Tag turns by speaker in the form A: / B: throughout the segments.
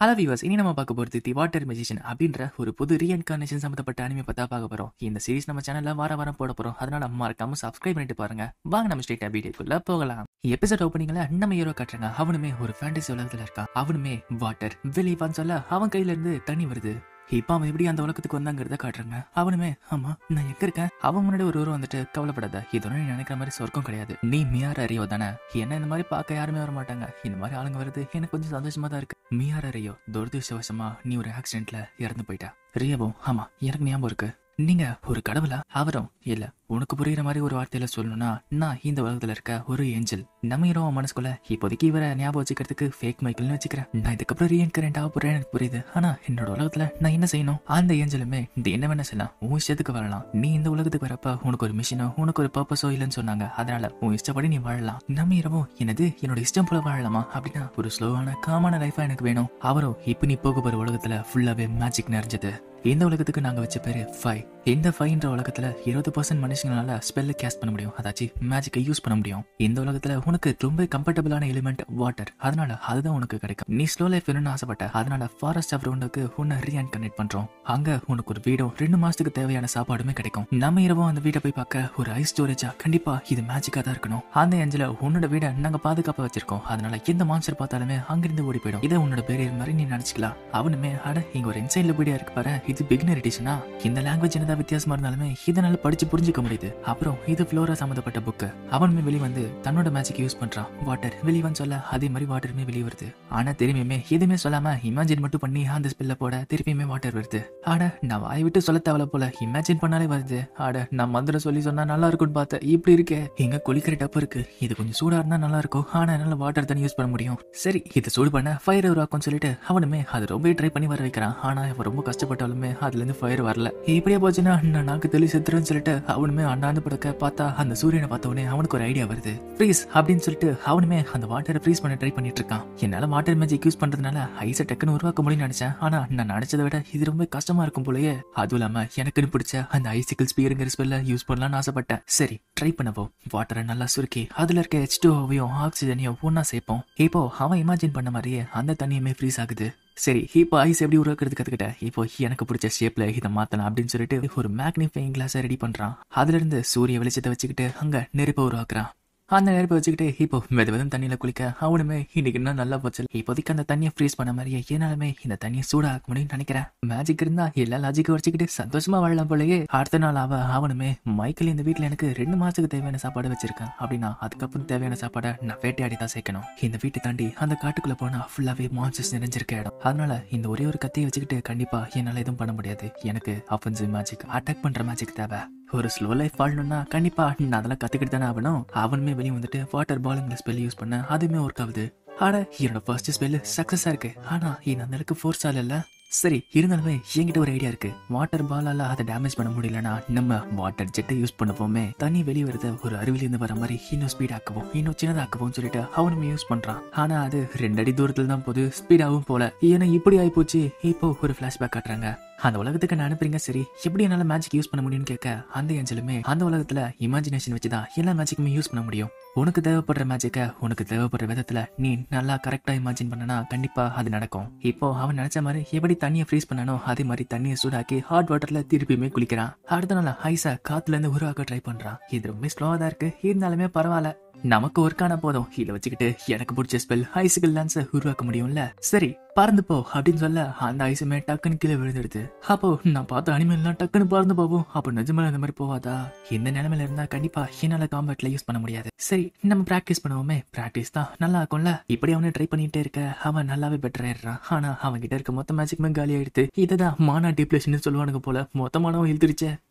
A: Hello viewers, இனி நம்ம பார்க்க போகிறது தி வாட்டர் மெஜிஷியன் அப்படின்ற ஒரு புது ரீஎன்கார்னேஷன் சம்மந்தப்பட்ட அனிமே பற்றி பார்க்க போகிறோம். இந்த சீரிஸ் நம்ம சேனலில் வாரம் போட போகிறோம். அதனால மறக்காம சப்ஸ்கிரைப் பண்ணிட்டு பாருங்க. வாங்க நம்ம ஸ்ட்ரெயிட்டாக வீடியோக்குள்ள போகலாம். எபிசோட் ஓப்பனிங்ல நம்ம ஹீரோ காட்டுறாங்க. அவனுமே ஒரு ஃபேண்டசி உலகத்தில் இருக்கான். அவனுமே வாட்டர் வெளியவான்னு சொல்ல அவன் கையில இருந்து தண்ணி வருது. இப்ப அவன் எப்படி அந்த உலகத்துக்கு வந்தாங்கிறத காட்டுறாங்க. அவனுமே ஆமா நான் எங்க இருக்கேன். அவன் முன்னாடி ஒரு வந்துட்டு கவலைப்படாத, இதோட நீ நினைக்கிற மாதிரி சொர்க்கம் கிடையாது. நீ மியார் அறியோ தானே. என்ன இந்த மாதிரி பார்க்க யாருமே வர மாட்டாங்க. இந்த மாதிரி ஆளுங்க வருது எனக்கு கொஞ்சம் சந்தோஷமா தான் இருக்கு. மியார் அறியோ துரதிருஷ்டவசமா நீ ஒரு ஆக்சிடென்ட்ல இறந்து போயிட்ட. ரியாவும் ஆமா எனக்கு ஞாபகம் இருக்கு. நீங்க ஒரு கடவுளா? அவரும் இல்ல. உனக்கு புரியுற மாதிரி ஒரு வார்த்தையில சொல்லணும்னா நான் இந்த உலகத்துல இருக்க ஒரு ஏஞ்சல். நம்ம ஹீரோ மனசுக்குள்ள இப்போதைக்கு இவரை ஞாபகம் வச்சுக்கிறதுக்கு ஃபேக் மைக்கிள்னு வச்சுக்கிறேன். நான் இதுக்கப்புறம் ரீஎன்கரண்ட் ஆக போறேன் எனக்கு புரியுது. ஆனா என்னோட உலகத்துல நான் என்ன செய்யணும்? அந்த ஏஞ்சலுமே இந்த என்ன வேணா செய்யலாம், உன் இஷ்டத்துக்கு வாழலாம். நீ இந்த உலகத்துக்கு வரப்ப உனக்கு ஒரு மிஷினோ உனக்கு ஒரு பர்பஸோ இல்லைன்னு சொன்னாங்க. அதனால உன் இஷ்டப்படி நீ வாழலாம். நம்ம ஹீரோவும் என்னது என்னோட இஷ்டம் போல வாழலாமா அப்படின்னா ஒரு ஸ்லோவான காமான லைஃபா எனக்கு வேணும். அவரும் இப்ப நீ போக போற உலகத்துல ஃபுல்லாவே மேஜிக் நிறைஞ்சது. இந்த உலகத்துக்கு நாங்க வச்ச பேரு ஃபை. இந்த ஃபைன்ற உலகத்துல 20% மனுஷங்களால ஸ்பெல்ல கேஸ்ட் பண்ண முடியும், அதாச்சும் மேஜிக்கை யூஸ் பண்ண முடியும். இந்த உலகத்துல உனக்கு ரொம்ப கம்ஃபர்டபுளான எலிமெண்ட் வாட்டர், அதனால அதுதான் உனக்கு கிடைக்கும். நீ ஸ்லோ லைஃப் வேணும்னு ஆசைப்பட்ட, அதனால ஃபாரஸ்ட் ஆஃப் ரவுண்டுக்கு உன்னை ரீஎன்கனெக்ட் பண்றோம். அங்க உனக்கு ஒரு வீடும் 2 மாசத்துக்கு தேவையான சாப்பாடுமே கிடைக்கும். நம்ம இரவும் அந்த வீட்டை போய் பார்க்க ஒரு ஐஸ் ஸ்டோரேஜா கண்டிப்பா இது மேஜிக்கா தான் இருக்கணும். அந்த ஏஞ்சல உன்னோட வீட நாங்க பாதுகாப்பா வச்சிருக்கோம். அதனால எந்த மான்ஸ்டர் பார்த்தாலுமே அங்கிருந்து ஓடி போயிடும். இதை உன்னோட பேரியர் மாதிரி நீ நினைச்சுக்கலாம். அவனுமே அட இங்க ஒரு இன்சைன்ல வீடியா இருக்கு பாரு, இது பிகினர் எடிஷனா. இந்த லாங்குவேஜ் என்னதான் வித்தியாசமா இருந்தாலுமே இதனால படிச்சு புரிஞ்சுக்க முடியுது. அப்புறம் இது ஃப்ளோரா சம்பந்தப்பட்ட புக்கு. அவனுமே வெளியே வந்து தன்னோட மேஜிக் யூஸ் பண்றான். வாட்டர் வெளியவான்னு சொல்ல அதே மாதிரி வாட்டருமே வெளியே வருது. ஆனா திரும்பியுமே எதுவுமே சொல்லாம இமேஜின் மட்டும் பண்ணி அந்த ஸ்பெல்ல போட திருப்பியுமே வாட்டர் வருது. ஆட நான் வாய் விட்டு சொல்ல தேவையில்ல போல, இமேஜின் பண்ணாலே வருது. ஆட நான் மந்திரம் சொல்லி சொன்னா நல்லா இருக்கும்னு பார்த்தேன், இப்படி இருக்கே. இங்க குளிக்கிற டப்பு இருக்கு, இது கொஞ்சம் சூடா இருந்தா நல்லா இருக்கும். ஆனா என்னால வாட்டர் தண்ணி யூஸ் பண்ண முடியும். சரி இதை சூடு பண்ண ஃபயர் உருவாக்கும்னு சொல்லிட்டு அவனுமே அது ரொம்ப ட்ரை பண்ணி வர வைக்கிறான். ஆனா இவன் ரொம்ப கஷ்டப்பட்டாலுமே அதுல இருந்து ஃபயர் வரல. இப்படியே போச்சுன்னா நான் நாக்கு தெளி செத்துருன்னு சொல்லிட்டு அவனுமே அண்ணாந்து படுக்க பார்த்தா அந்த சூரியனை பார்த்தவனே அவனுக்கு ஒரு ஐடியா வருது. ஃப்ரீஸ் அப்படின்னு சொல்லிட்டு அவனுமே அந்த வாட்டரை ஃப்ரீஸ் பண்ண ட்ரை பண்ணிட்டு இருக்கான். என்னால வாட்டர் மேஜிக் யூஸ் பண்றதுனால ஐஸை டக்குன்னு உருவாக்க முடியும்னு நினைச்சேன். ஆனா நான் நினைச்சதை விட இது ரொம்ப கஷ்டமா இருக்கும் போலயே. அதுவும் இல்லாம எனக்குன்னு பிடிச்ச அந்த ஐசிக்கல் ஸ்பியருங்கிற ஸ்பெல்ல யூஸ் பண்ணலாம்னு ஆசைப்பட்டேன். சரி ட்ரை பண்ணவோம். வாட்டரை நல்லா சுருக்கி அதுல இருக்க H2O-வையும் ஆக்சிஜனையும் ஒன்னா சேர்ப்போம். இப்போ அவன் இமேஜின் பண்ண மாதிரியே அந்த தண்ணியுமே ஃப்ரீஸ் ஆகுது. சரி இப்போ ஐஸ் எப்படி உருவாக்குறது கத்துக்கிட்ட. இப்போ எனக்கு பிடிச்ச ஷேப்ல இதை மாத்தலாம் அப்படின்னு சொல்லிட்டு ஒரு மேக்னிஃபையிங் கிளாஸை ரெடி பண்றான். அதுல இருந்து சூரிய வெளிச்சத்தை வச்சுக்கிட்டு அங்க நெருப்பை உருவாக்குறான். அந்த நெருப்பை வச்சுக்கிட்டு இப்போ வெதும் தண்ணியில குளிக்க அவனுமே இன்னைக்கு இன்னும் நல்லா போச்சு. இப்போதைக்கு அந்த தண்ணியை ஃப்ரீஸ் பண்ண மாதிரியே என்னாலுமே இந்த தண்ணியை சூடா ஆக்க முடியும்னு நினைக்கிறேன். மேஜிக் இருந்தா எல்லா லாஜிக்கும் வச்சுக்கிட்டு சந்தோஷமா வாழலாம் போலயே. அடுத்த நாள் அவனுமே மைக்கேல் இந்த வீட்டுல எனக்கு 2 மாசத்துக்கு தேவையான சாப்பாடு வச்சிருக்கேன் அப்படின்னா அதுக்கப்புறம் தேவையான சாப்பாடை நான் வேட்டையாடி தான் சேர்க்கணும். இந்த வீட்டை தாண்டி அந்த காட்டுக்குள்ள போனா ஃபுல்லாவே மான்ஸ்டர்ஸ் நிறைஞ்சிருக்க இடம். அதனால இந்த ஒரே ஒரு கத்தியை வச்சுக்கிட்டு கண்டிப்பா என்னால எதுவும் பண்ண முடியாது. எனக்கு அஃபென்சிவ் மேஜிக், அட்டாக் பண்ற மேஜிக் தேவை. ஒரு ஸ்லோ லைஃப் வாழணும்னா கண்டிப்பா நான் அதெல்லாம் கத்துக்கிட்டு தானே ஆகணும். அவனுமே வெளியே வந்துட்டு வாட்டர் பாலுங்கிற ஸ்பெல் யூஸ் பண்ண அதுவுமே ஒர்க் ஆகுது. ஆனா என்னோட ஃபர்ஸ்ட் ஸ்பெல் சக்சஸா இருக்கு. ஆனா இது அந்த அளவுக்கு ஃபோர்ஸால இல்ல. சரி இருந்தாலுமே என்கிட்ட ஒரு ஐடியா இருக்கு. வாட்டர் பாலால அதை டேமேஜ் பண்ண முடியலன்னா நம்ம வாட்டர் ஜெட்டை யூஸ் பண்ணுவோமே. தண்ணி வெளியே வருது ஒரு அருவிலிருந்து வர மாதிரி இன்னும் ஸ்பீட் ஆக்குவோம், இன்னும் சின்னதாக்குவோம் சொல்லிட்டு அவனுமே யூஸ் பண்றான். ஆனா அது 2 அடி தூரத்துல தான் போது, ஸ்பீடாகவும் போல. ஏன்னா இப்படி ஆகி போச்சு. இப்போ ஒரு பிளாஷ்பேக் காட்டுறாங்க. அந்த உலகத்துக்கு நான் அனுப்புறீங்க. சரி எப்படி என்னால மேஜிக் யூஸ் பண்ண முடியும்னு கேட்க அந்த ஏஞ்சலுமே அந்த உலகத்துல இமேஜினேஷன் வச்சுதான் எல்லா மேஜிக்குமே யூஸ் பண்ண முடியும். உனக்கு தேவைப்படுற மேஜிக்க உனக்கு தேவைப்படுற விதத்துல நீ நல்லா கரெக்டா இமேஜின் பண்ணனா கண்டிப்பா அது நடக்கும். இப்போ அவன் நினைச்ச மாதிரி எப்படி தண்ணியை ஃப்ரீஸ் பண்ணானோ அதே மாதிரி தண்ணியை சூடாக்கி ஹாட் வாட்டர்ல திருப்பியுமே குளிக்கிறான். அடுத்த நாள் ஐஸை காத்துல இருந்து உருவாக்க ட்ரை பண்றான். இது ரொம்ப ஸ்லோவா தான் இருக்கு, இருந்தாலுமே பரவாயில்ல. நமக்கு ஒர்க்கான போதும். இதை வச்சுக்கிட்டு எனக்கு பிடிச்ச ஸ்பெல் ஐசிக்கல் டான்ஸை உருவாக்க முடியும்ல. சரி பறந்து போ அப்படின்னு சொல்ல அந்த ஐஸுமே டக்குன்னு கீழே விழுந்துடுது. அப்போ நான் பார்த்த அனிமல்லாம் டக்குன்னு பறந்து போவோம். அப்போ நிஜமான இந்த மாதிரி போவாதா? இந்த நிலைமையில இருந்தா கண்டிப்பா என்னால காம்பேட்ல யூஸ் பண்ண முடியாது. சரி நம்ம பிராக்டிஸ் பண்ணுவோமே. பிராக்டிஸ் தான் நல்லா இருக்கும்ல. இப்படி அவனை ட்ரை பண்ணிட்டே இருக்க அவன் நல்லாவே பெட்டர் ஆயிடுறான். ஆனா அவன் கிட்ட இருக்க மொத்த மேஜிக்குமே காலி ஆயிடுது. இதுதான் மானா டிப்ளேஷன் சொல்லுவானுங்க போல, மொத்தமானவன் இழுத்துருச்சே.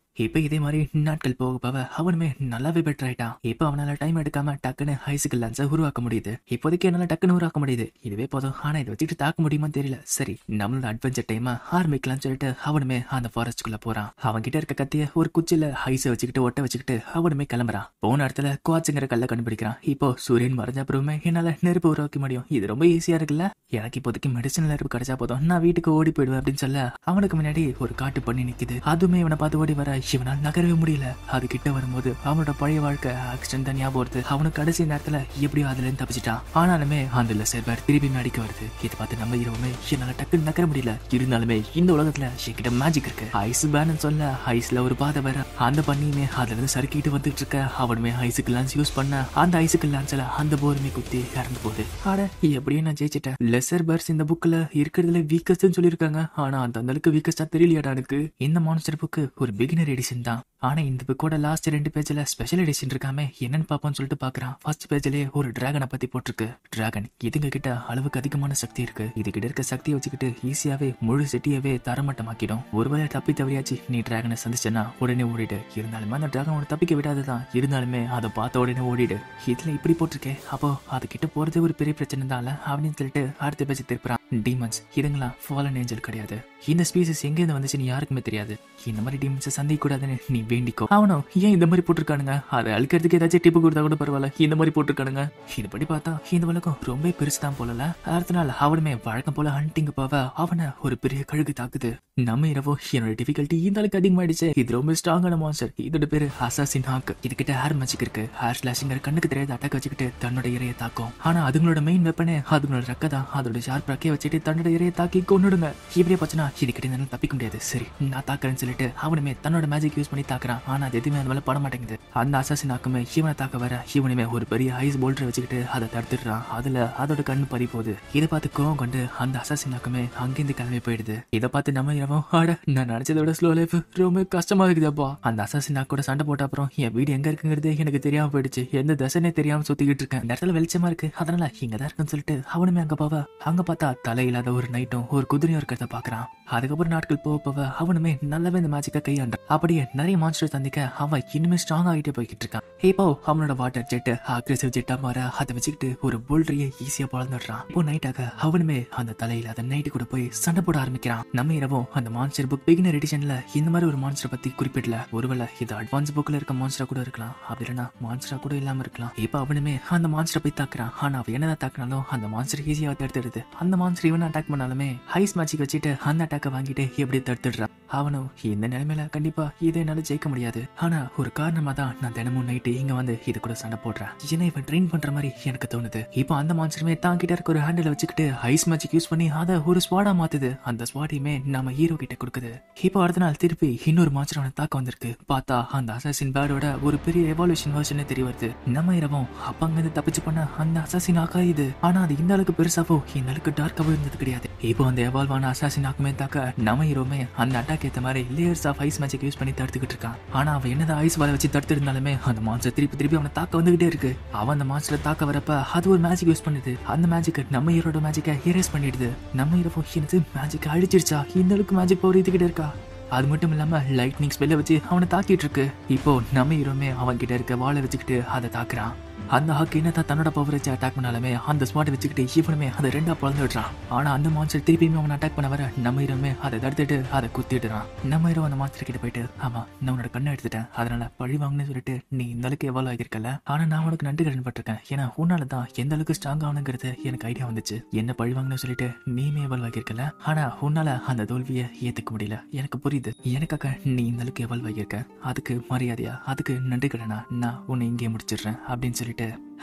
A: இப்ப இதே மாதிரி நாட்கள் போக போக அவனுமே நல்லாவே பெட்டர் ஆயிட்டான். இப்ப அவனால டைம் எடுக்காம டக்குன்னு ஐசிக்கல் டான்ஸை உருவாக்க முடியுது. இப்போதைக்கு என்னால டக்குன்னு உருவாக்க முடியுது, இதுவே போதும். ஆனா இதை வச்சுட்டு தாக்க முடியுமா தெரியல. சரி நம்மளோட அட்வென்ச்சர் டைம் ஆரம்பிக்கலாம்னு சொல்லிட்டு அவனுமே அந்த ஃபாரஸ்ட்குள்ள போறான். அவன் கிட்ட இருக்க கத்திய ஒரு குச்சில ஐஸை வச்சுக்கிட்டு ஒட்ட வச்சுக்கிட்டு அவனுமே கிளம்புறான். போன இடத்துல குவாட்சுங்கிற கல்ல கண்டுபிடிக்கிறான். இப்போ சூரியன் மறைஞ்ச அப்புறமே என்னால நெருப்பு உருவாக்க முடியும். இது ரொம்ப ஈஸியா இருக்குல்ல. எனக்கு இப்போதைக்கு மெடிசனல் நெருப்பு கிடைச்சா போதும், நான் வீட்டுக்கு ஓடி போயிடுவேன் அப்படின்னு சொல்ல அவனுக்கு முன்னாடி ஒரு காட்டு பண்ணி நிக்குது. அதுவுமே இவனை பார்த்து ஓடி வர இவனால் நகரவே முடியல. அது கிட்ட வரும்போது அவனோட பழைய வாழ்க்கை ஆக்சிடென்ட் தான் ஞாபகம் வருது. அவனுக்கு கடைசி நேரத்துல எப்படியோ அதுல இருந்து தப்பிச்சிட்டான். ஆனாலுமே அந்த லெசர் பேர் திருப்பி அடிக்க வருது. இதை பார்த்து நம்ம ஹீரோவுமே என்னால டக்குன்னு நகர முடியல. இருந்தாலுமே இந்த உலகத்துல என்கிட்ட மேஜிக் இருக்கு. ஐஸ் பேன் சொல்ல ஐஸ்ல ஒரு பாதை வேற. அந்த பண்ணியுமே அதுல இருந்து சறுக்கிட்டு வந்துட்டு இருக்க. அவனுமே ஐஸுக்கு லான்ஸ் யூஸ் பண்ண அந்த ஐஸுக்கு லான்ஸ்ல அந்த போருமே குத்தி இறந்து போகுது. ஆட எப்படியும் நான் ஜெயிச்சிட்டேன். லெசர் பேர்ஸ் இந்த புக்ல இருக்கிறதுல வீக்கஸ்ட் சொல்லிருக்காங்க. ஆனா அந்த அளவுக்கு வீக்கஸ்டா தெரியலையாடா எனக்கு. இந்த மான்ஸ்டர் புக்கு ஒரு பிகினர் எடிஷன் தான். ஆனா இந்த புக்கோட லாஸ்ட் 2 பேஜ்ல ஸ்பெஷல் எடிஷன் இருக்காமே என்னன்னு பாப்போம்னு சொல்லிட்டு பாக்குறான். ஃபர்ஸ்ட் பேஜ்லயே ஒரு டிராகனை பத்தி போட்டிருக்கு. டிராகன் இதுங்க கிட்ட அளவுக்கு அதிகமான சக்தி இருக்கு. இது கிட்ட இருக்க சக்தியை வச்சுக்கிட்டு ஈஸியாவே முழு சிட்டியவே தரமட்டமாக்கிடும். ஒருவேளை தப்பி தவறியாச்சு நீ டிராகனை சந்திச்சனா உடனே ஓடிடு. இருந்தாலுமே அந்த டிராகன் தப்பிக்க விடாததான். இருந்தாலுமே அதை பார்த்த உடனே ஓடிடு. இதுல இப்படி போட்டிருக்கேன். அப்போ அது கிட்ட போறதே ஒரு பெரிய பிரச்சனை தான் அப்படின்னு சொல்லிட்டு அடுத்த பேஜ் திருப்புறான். டீமன்ஸ் இதுங்களா ஃபாலன் ஏஞ்சல் கிடையாது. இந்த ஸ்பீசிஸ் எங்க இருந்து வந்துச்சுன்னு யாருக்குமே தெரியாது. இந்த மாதிரி டீமன்ஸை சந்திக்க கூடாதுன்னு நீ வேண்டிக்கோ. அவனும் ஏன் இந்த மாதிரி போட்டிருக்கானுங்க, அதை அழிக்கிறதுக்கு ஏதாச்சும் டிப்பு கொடுத்தா கூட பரவாயில்ல, இந்த மாதிரி போட்டிருக்கானுங்க. இதுபடி பார்த்தா இந்த உலகம் ரொம்ப பெருசுதான் போலல. அடுத்த நாள் அவனுமே வழக்கம் போல ஹண்டிங் போவ அவனை ஒரு பெரிய கழுகு தாக்குது. நம்ம இரவோ என்னோட டிஃபிகல்ட்டி இந்த அளவுக்கு அதிகமாயிடுச்சு. இது ரொம்ப ஸ்ட்ராங்கான மான்ஸ்டர். இதோட பேரு அசாசின் ஹாக். இதுகிட்ட ஹேர் மேஜிக் இருக்கு. ஹேர் ஸ்லாஷிங்கர் கண்ணுக்கு தெரியாத அட்டாக் வச்சுக்கிட்டு தன்னோட இறையை தாக்கும். ஆனா அதுங்களோட மெயின் வெப்பனே அதுங்களோட ரெக்க தான். அதோட ஷார்ப் ரெக்கையை வச்சுட்டு தன்னோட இறையை தாக்கி கொன்னுடுங்க. இப்படியே போச்சுன்னா இதுகிட்ட என்னால தப்பிக்க முடியாது. சரி நான் தாக்குறேன்னு சொல்லிட்டு அவனுமே தன்னோட மேஜிக் யூஸ் பண்ணி தாக்குறான். ஆனா அது எதுவுமே அது மேல பட மாட்டேங்குது. அந்த அசாசின் ஹாக்குமே இவனை தாக்க வர இவனுமே ஒரு பெரிய ஐஸ் போல்டரை வச்சுக்கிட்டு அதை தடுத்துடுறான். அதுல அதோட கண்ணு பறி போகுது. இதை பார்த்து கோவம் கொண்டு அந்த அசாசின் ஹாக்குமே அங்கிருந்து கிளம்பி போயிடுது. இதை பார்த்து நம்ம இரவும் ஆட நான் நினைச்சதை விட ஸ்லோ லைஃப் ரொம்ப கஷ்டமா இருக்குதுப்பா. அந்த அசாசின் ஹாக் கூட சண்டை போட்ட அப்புறம் என் வீடு எங்க இருக்குங்கிறது எனக்கு தெரியாம போயிடுச்சு. எந்த தசனே தெரியாம சுத்திக்கிட்டு இருக்கேன். இந்த இடத்துல வெளிச்சமா இருக்கு அதனால இங்கதான் இருக்குன்னு சொல்லிட்டு அவனுமே அங்க போவ. அங்க பார்த்தா தலையில்லாத ஒரு நைட்டும் ஒரு குதிரையும் இருக்கிறத பாக்குறான். அதுக்கப்புறம் நாட்கள் போக அவனுமே நல்லாவே இந்த மேஜிக்கை கையாண்டான். அப்படியே நிறைய மான்ஸ்டர் சந்திக்க அவன் இன்னுமே ஸ்ட்ராங் ஆகிட்டே போய்கிட்டு இருக்கான். இப்போ அவனோட வாட்டர் ஜெட் அக்ரெசிவ் ஜெட்டா மாற அதை வச்சுக்கிட்டு ஒரு போல்டரையே ஈஸியா பழந்துடுறான். இப்போ நைட்டாக அவனுமே அந்த தலையில்லாத நைட்டு கூட போய் சண்டை போட ஆரம்பிக்கிறான். நம்ம இரவும் அந்த மான்ஸ்டர் புக் பிகினர் எடிஷன்ல இந்த மாதிரி ஒரு மான்ஸ்டர் பத்தி குறிப்பிடல. ஒருவேளை இது அட்வான்ஸ் புக்ல இருக்க மான்ஸ்டரா கூட இருக்கலாம். அப்படி இல்லைன்னா மான்ஸ்டரா கூட இல்லாம இருக்கலாம். இப்போ அவனுமே அந்த மான்ஸ்டரை போய் தாக்குறான். ஆனா அவன் என்னதான் தாக்குனாலும் அந்த மான்ஸ்டர் ஈஸியா தடுத்துடுது. அந்த மான்ஸ்டர் இவனை அட்டாக் பண்ணாலுமே ஐஸ் மேஜிக் வச்சுட்டு அந்த அட்டாக்கை வாங்கிட்டு எப்படி தடுத்துடுறான். அவனும் இந்த நிலைமையில கண்டிப்பா இதை என்னால ஜெயிக்க முடியாது. ஆனா ஒரு காரணமா தான் நான் தினமும் நைட்டு இங்க வந்து இது கூட சண்டை போடுறேன். என்ன இவன் ட்ரெயின் பண்ற மாதிரி எனக்கு தோணுது. இப்போ அந்த மான்ஸ்டருமே தான் கிட்ட இருக்க ஒரு ஹேண்டில் வச்சுக்கிட்டு ஐஸ் மேஜிக் யூஸ் பண்ணி அதை ஒரு ஸ்வாடா மாத்துது. அந்த ஸ்வாடையுமே நம்ம ஹீரோ கிட்ட கொடுக்குது. இப்போ அடுத்த நாள் திருப்பி இன்னொரு மான்ஸ்டர் அவனை தாக்க வந்திருக்கு. பார்த்தா அந்த அசாசின் பேரோட ஒரு பெரிய எவால்யூஷன் வெர்ஷனே தெரிய வருது. நம்ம இரவும் அப்ப அங்கிருந்து தப்பிச்சு பண்ண அந்த அசாசின் ஆக்கா இது. ஆனா அது இந்த அளவுக்கு பெருசாவோ இந்த அளவுக்கு டார்க்காவோ இருந்தது கிடையாது. இப்போ அந்த எவால்வான அசாசின் ஆக்குமே தாக்க நம்ம ஹீரோமே அந்த அட்டாக் ஏத்த மாதிரி layers of ice magic use பண்ணி தடுத்துக்கிட்டு இருக்கான். ஆனா அவன் என்னதான் ஐஸ் வாழை வச்சு தடுத்து இருந்தாலுமே அந்த மான்ஸ்டர் திருப்பி அவனை தாக்க வந்துகிட்டே இருக்கு. அவன் அந்த மான்ஸ்டரை தாக்க வரப்ப அது ஒரு மேஜிக் யூஸ் பண்ணுது. அந்த மேஜிக் நம்ம ஹீரோட மேஜிக்கை எரேஸ் பண்ணிடுது. நம்ம ஹீரோ என்னது மேஜிக் அழிச்சிருச்சா? இந்த அளவுக்கு மேஜிக் பவர் இதுகிட்ட இருக்கா? அது மட்டும் இல்லாம லைட்னிங் ஸ்பெல்ல வச்சு அவனை தாக்கிட்டு இருக்கு. இப்போ நம்ம ஹீரோமே அவன் கிட்ட இருக்க வாழை வச்சுக்கிட்டு அதை தாக்குறான். அந்த ஹாக் என்னதான் தன்னோட பவர் வச்சு அட்டாக் பண்ணாலுமே அந்த ஸ்பாட்டை வச்சுக்கிட்டு இவனுமே அதை ரெண்டா பழந்து விடுறான். ஆனா அந்த மான்ஸ்டர் திருப்பியுமே அவனை அட்டாக் பண்ண வர நம்ம ஹீரோமே அதை தடுத்துட்டு அதை குத்திடுறான். நம்ம ஹீரோ அந்த மான்ஸ்டர் கிட்ட போயிட்டு ஆமா நான் உன்னோட கண்ணை எடுத்துட்டேன், அதனால பழி வாங்கன்னு சொல்லிட்டு நீ இந்த அளவுக்கு எவால்வ் ஆகிருக்கல. ஆனா நான் உனக்கு நன்றி கடன் பட்டிருக்கேன். ஏன்னா உன்னாலதான் எந்த அளவுக்கு ஸ்ட்ராங் ஆகணுங்கிறது எனக்கு ஐடியா வந்துச்சு. என்ன பழி வாங்கன்னு சொல்லிட்டு நீமே எவால்வ் ஆகிருக்கல. ஆனா உன்னால அந்த தோல்வியை ஏத்துக்க முடியல. எனக்கு புரியுது. எனக்காக நீ இந்த அளவுக்கு எவால்வ் ஆகியிருக்க. அதுக்கு மரியாதையா அதுக்கு நன்றி கடனா நான் உன்னை இங்கே முடிச்சிடுறேன் அப்படின்னு சொல்லிட்டு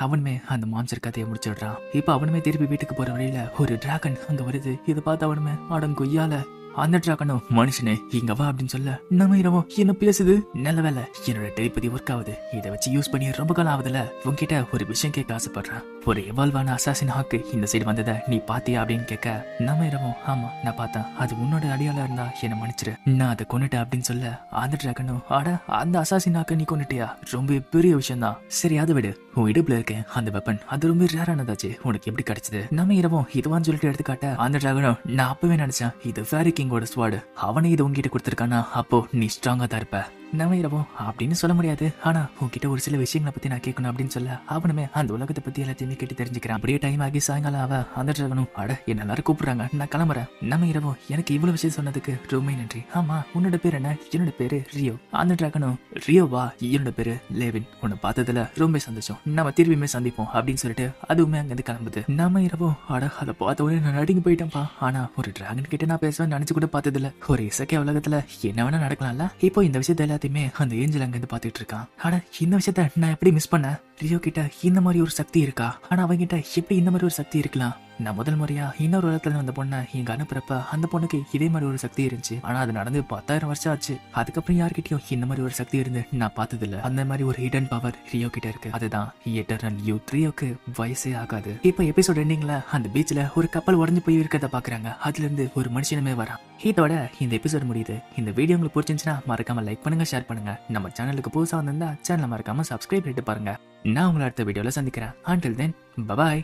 A: அவனுமே அந்த மான்ஸ்டர் கதையை முடிச்சிடுறான். இப்ப அவனுமே திருப்பி வீட்டுக்கு போற வழியில ஒரு டிராகன் அங்க வருது. இதை பார்த்து அவனுமே அடங்கொய்யால அந்த டிராகனும் மனுஷனே இங்க வா அப்படின்னு சொல்ல நம்ம இரவோ என்ன பேசுது. நல்ல வேலை என்னோட டெலிபதி ஒர்க் ஆகுது. இதை வச்சு யூஸ் பண்ணி ரொம்ப காலம் ஆகுதுல. உன்கிட்ட ஒரு விஷயம் கேட்க ஆசைப்படுறேன். ஒரு எவால்வான அசாசின் ஹாக்கு இந்த சைடு வந்ததை நீ பாத்தியா அப்படின்னு கேட்க நம்ம இரவோ ஆமா நான் பார்த்தேன். அது உன்னோட அடியாளா இருந்தா என்ன மன்னிச்சிரு, நான் அதை கொண்டுட்டேன் அப்படின்னு சொல்ல அந்த டிராகனும் ஆட அந்த அசாசின் ஹாக்க நீ கொண்டுட்டியா? ரொம்ப பெரிய விஷயம் தான். சரி அதை விடு, உன் இடுப்புல இருக்கேன் அந்த வெப்பன் அது ரொம்ப ரேரானதாச்சு, உனக்கு எப்படி கிடைச்சது? நம்ம இரவும் இதுவான்னு சொல்லிட்டு எடுத்துக்காட்ட அந்த டிராகனும் நான் அப்பவே நினைச்சேன் இது ஃபேரி கிங்கோட ஸ்வாட், அவனே இதை உங்ககிட்ட கொடுத்துருக்கானா அப்போ நீ ஸ்ட்ராங்கா தான் இருப்ப. நம்ம இரவும் அப்படின்னு சொல்ல முடியாது. ஆனா உன்கிட்ட ஒரு சில விஷயங்களை பத்தி நான் கேட்கணும் அப்படின்னு சொல்ல அவனுமே அந்த உலகத்தை பத்தி எல்லாத்தையுமே கேட்டு தெரிஞ்சுக்கிறான். அப்படியே டைம் ஆகி சாயங்காலம் அவ அந்த டிராகனும் அட என்ன எல்லாரும் கூப்பிடுறாங்க நான் கிளம்புறேன். நம்ம இரவும் எனக்கு இவ்வளவு விஷயம் சொன்னதுக்கு ரொம்ப நன்றி. ஆமா உன்னோட பேர் என்ன? என்னோட பேரு ரியோ. அந்த டிராகனும் ரியோவா? என்னோட பேரு லேவின். உன்னை பார்த்ததுல ரொம்ப சந்தோஷம், நம்ம திரும்பியுமே சந்திப்போம் அப்படின்னு சொல்லிட்டு அதுவுமே அங்கிருந்து கிளம்புது. நம்ம இரவும் அட அதை பார்த்த உடனே நான் நடுங்கி போயிட்டேன்ப்பா. ஆனா ஒரு டிராகன் கிட்ட நான் பேசுவேன் நினைச்சு கூட பார்த்ததில்ல. ஒரு இசைக்க உலகத்துல என்ன வேணா நடக்கலாம்ல. இப்போ இந்த விஷயத்த எல்லாத்தையுமே அந்த ஏஞ்சல் அங்க இருந்து பாத்துட்டு இருக்கான். ஆனா இந்த விஷயத்த நான் எப்படி மிஸ் பண்ணேன்? ரியோ கிட்ட இந்த மாதிரி ஒரு சக்தி இருக்கா? ஆனா அவங்கிட்ட எப்படி இந்த மாதிரி ஒரு சக்தி இருக்கலாம்? நான் முதல் முறையா இன்னொரு உலகத்துல வந்த பொண்ணை இங்க அனுப்புறப்ப அந்த பொண்ணுக்கு இதே மாதிரி ஒரு சக்தி இருந்துச்சு. ஆனா அது நடந்து 10,000 வருஷம் ஆச்சு. அதுக்கப்புறம் யார்கிட்டயும் இந்த மாதிரி ஒரு சக்தி இருந்து நான் பார்த்தது இல்ல. அந்த மாதிரி ஒரு ஹிடன் பவர் ரியோ கிட்ட இருக்கு. அதுதான் எட்டர்னல் யூத். ரியோக்கு வயசே ஆகாது. இப்ப எபிசோட் எண்டிங்ல அந்த பீச்ல ஒரு கப்பல் உடஞ்சு போய் இருக்கிறத பாக்குறாங்க. அதுல இருந்து ஒரு மனுஷனுமே வரான். இதோட இந்த எபிசோட் முடியுது. இந்த வீடியோ உங்களுக்கு பிடிச்சிருந்துச்சுன்னா மறக்காம லைக் பண்ணுங்க, ஷேர் பண்ணுங்க. நம்ம சேனலுக்கு புதுசா வந்திருந்தா சேனலை மறக்காம சப்ஸ்கிரைப் பண்ணிட்டு பாருங்க. நான் உங்களை அடுத்த வீடியோல சந்திக்கிறேன். Until then, bye bye.